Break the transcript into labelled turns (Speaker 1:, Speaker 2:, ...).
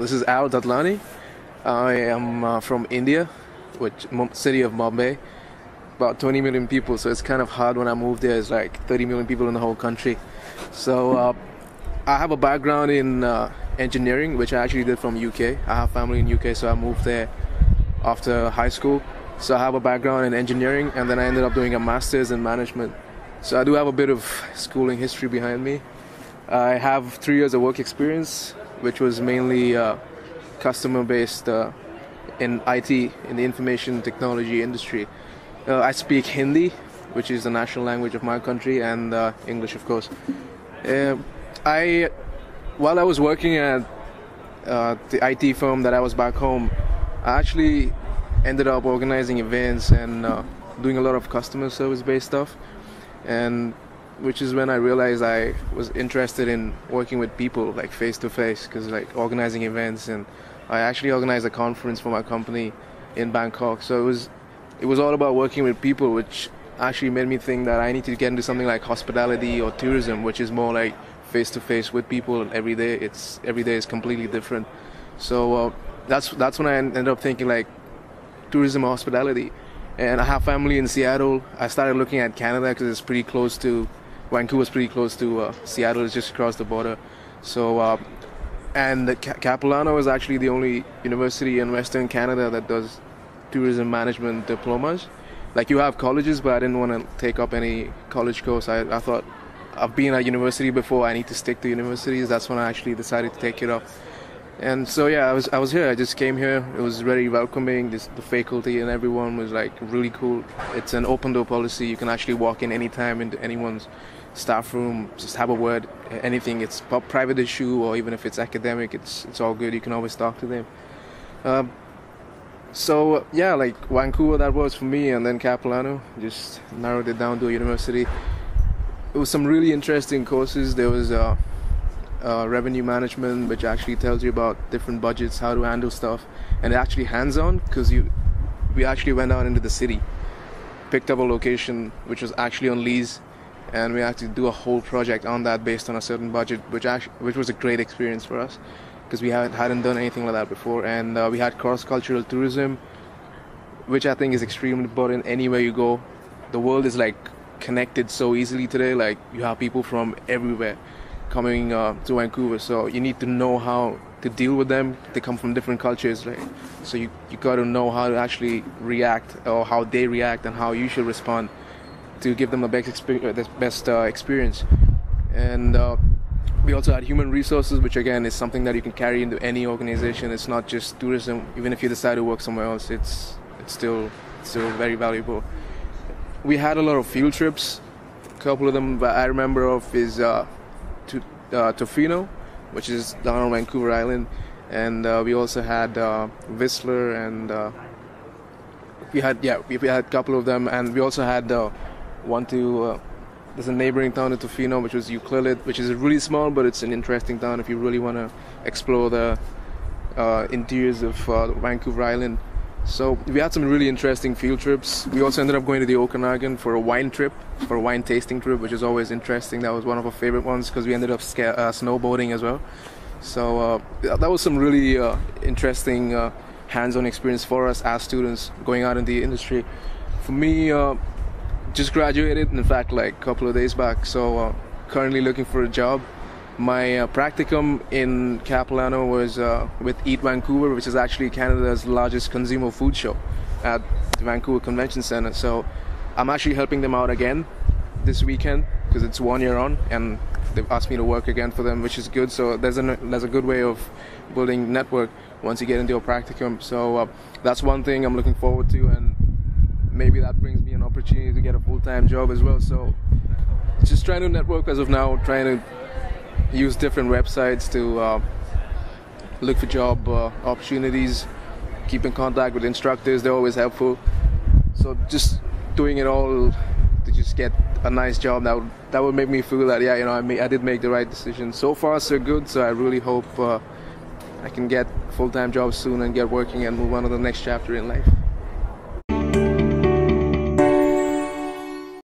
Speaker 1: This is Al Datlani. I am from India, which city of Mumbai. About 20 million people, so it's kind of hard when I moved there. It's like 30 million people in the whole country. So I have a background in engineering, which I actually did from UK. I have family in UK, so I moved there after high school. So I have a background in engineering, and then I ended up doing a master's in management. So I do have a bit of schooling history behind me. I have 3 years of work experience, which was mainly customer-based in IT, in the information technology industry. I speak Hindi, which is the national language of my country, and English, of course. While I was working at the IT firm that I was back home, I actually ended up organizing events and doing a lot of customer service-based stuff, and which is when I realized I was interested in working with people, like face-to-face, because like organizing events, and I actually organized a conference for my company in Bangkok. So it was all about working with people, which actually made me think that I need to get into something like hospitality or tourism, which is more like face-to-face with people, and every day is completely different. So that's when I ended up thinking like tourism or hospitality. And I have family in Seattle. I started looking at Canada because it's pretty close to Vancouver's pretty close to Seattle. It's just across the border. So and Capilano is actually the only university in Western Canada that does tourism management diplomas. Like, you have colleges, but I didn't want to take up any college course. I thought, I've been at university before, I need to stick to universities. That's when I actually decided to take it up. And so yeah, I was here. I just came here. It was very welcoming. The faculty and everyone was like really cool. It's an open door policy. You can actually walk in anytime into anyone's staff room, just have a word, anything. It's a private issue, or even if it's academic, it's all good. You can always talk to them. So yeah, like Vancouver, that was for me, and then Capilano, just narrowed it down to a university. It was some really interesting courses. There was revenue management, which actually tells you about different budgets, how to handle stuff, and actually hands-on, because we actually went out into the city, picked up a location which was actually on lease, and we had to do a whole project on that based on a certain budget, which was a great experience for us, because we hadn't done anything like that before. And we had cross-cultural tourism, which I think is extremely important anywhere you go. The world is like connected so easily today. Like, you have people from everywhere coming to Vancouver, so you need to know how to deal with them. They come from different cultures, right? So you got to know how to actually react, or how they react, and how you should respond to give them the best experience. And we also had human resources, which again is something that you can carry into any organization. It's not just tourism. Even if you decide to work somewhere else, it's still very valuable. We had a lot of field trips. A couple of them that I remember of is to Tofino, which is down on Vancouver Island, and we also had Whistler, and we had a couple of them, and we also had one to there's a neighboring town to Tofino, which was Ucluelet, which is really small, but it's an interesting town if you really want to explore the interiors of Vancouver Island. So we had some really interesting field trips. We also ended up going to the Okanagan for a wine tasting trip, which is always interesting. That was one of our favorite ones, because we ended up snowboarding as well. So that was some really interesting hands-on experience for us as students going out in the industry. For me, just graduated, in fact, like a couple of days back. So currently looking for a job. My practicum in Capilano was with Eat Vancouver, which is actually Canada's largest consumer food show at the Vancouver Convention Center. So I'm actually helping them out again this weekend, because it's 1 year on, and they've asked me to work again for them, which is good. So there's a good way of building network once you get into a practicum. So that's one thing I'm looking forward to, and maybe that brings me an opportunity to get a full-time job as well. So just trying to network as of now, trying to use different websites to look for job opportunities, keep in contact with instructors. They're always helpful. So just doing it all to just get a nice job, that would make me feel that, yeah, I did make the right decision. So far so good, so I really hope I can get a full-time job soon and get working and move on to the next chapter in life.